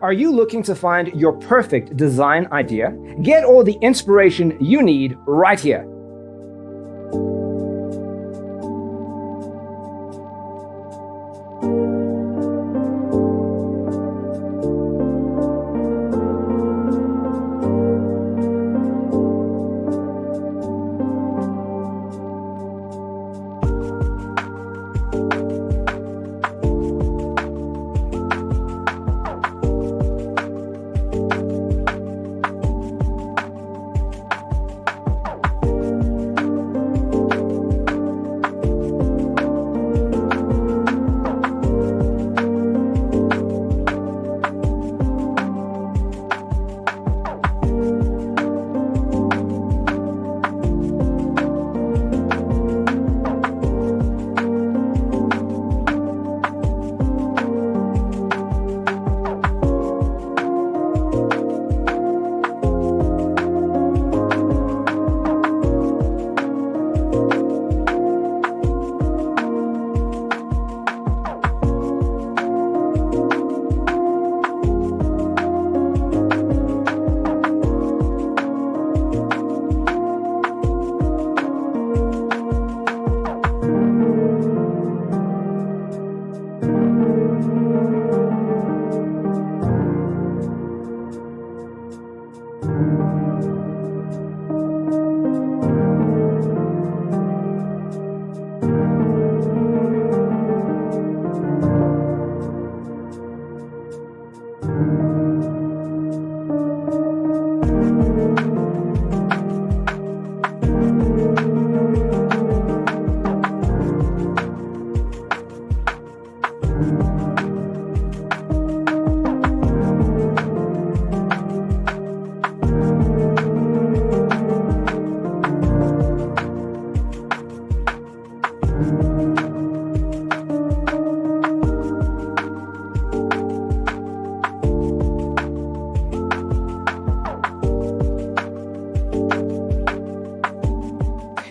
Are you looking to find your perfect design idea? Get all the inspiration you need right here.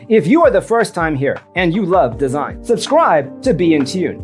If you are the first time here and you love design, subscribe to Be in Tune.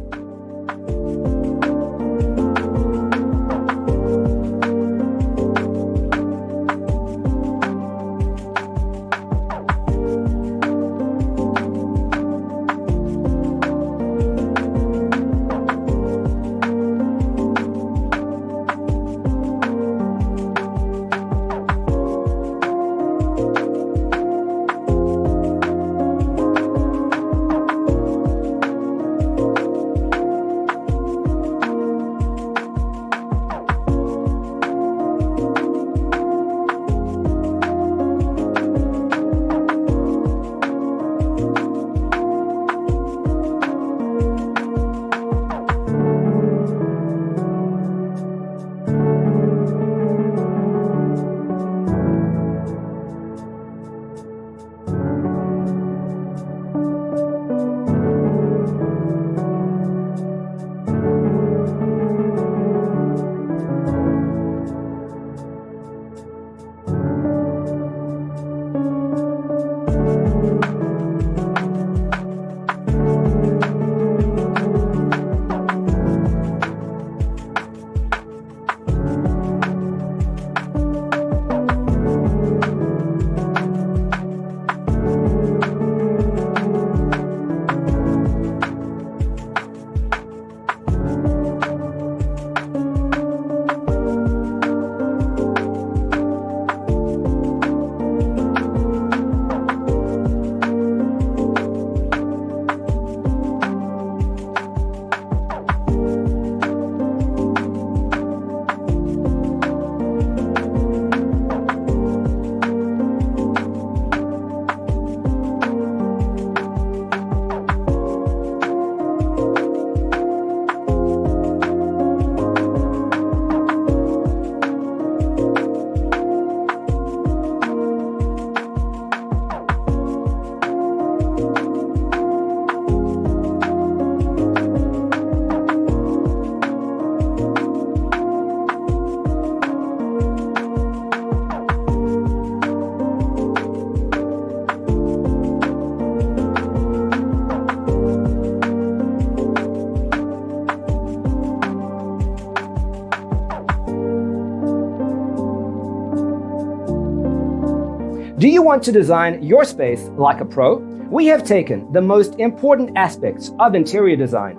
Do you want to design your space like a pro? We have taken the most important aspects of interior design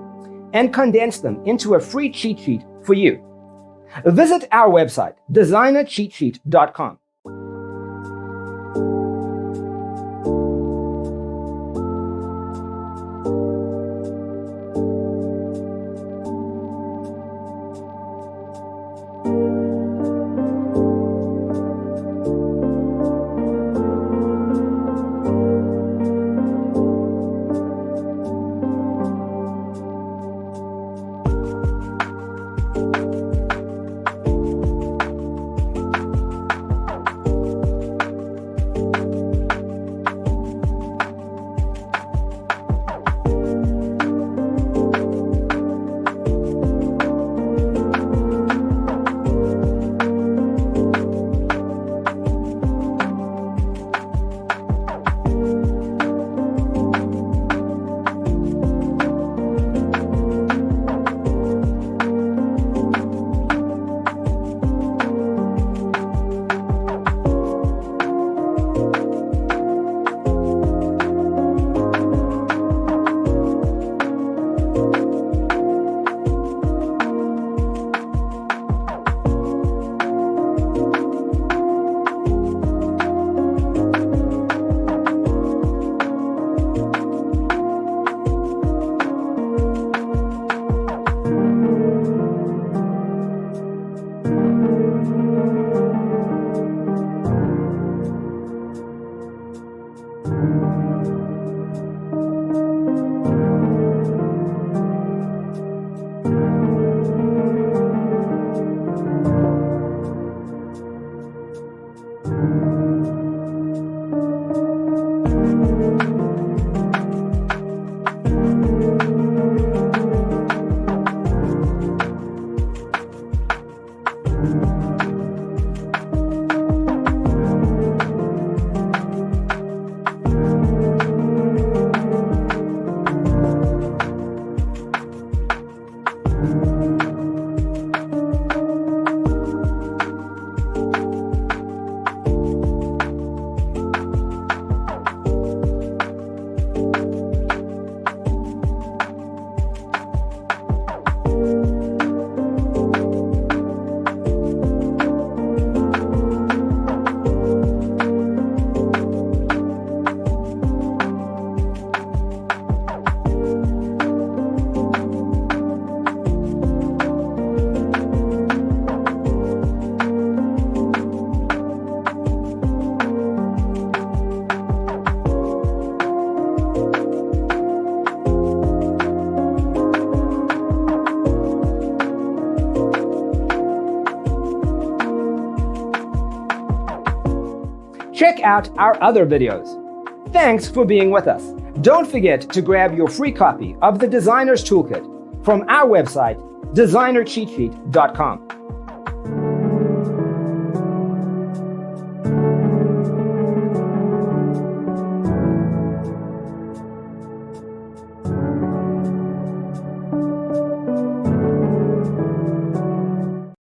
and condensed them into a free cheat sheet for you. Visit our website, designercheatsheet.com. Check out our other videos. Thanks for being with us. Don't forget to grab your free copy of the Designer's Toolkit from our website, designercheatsheet.com.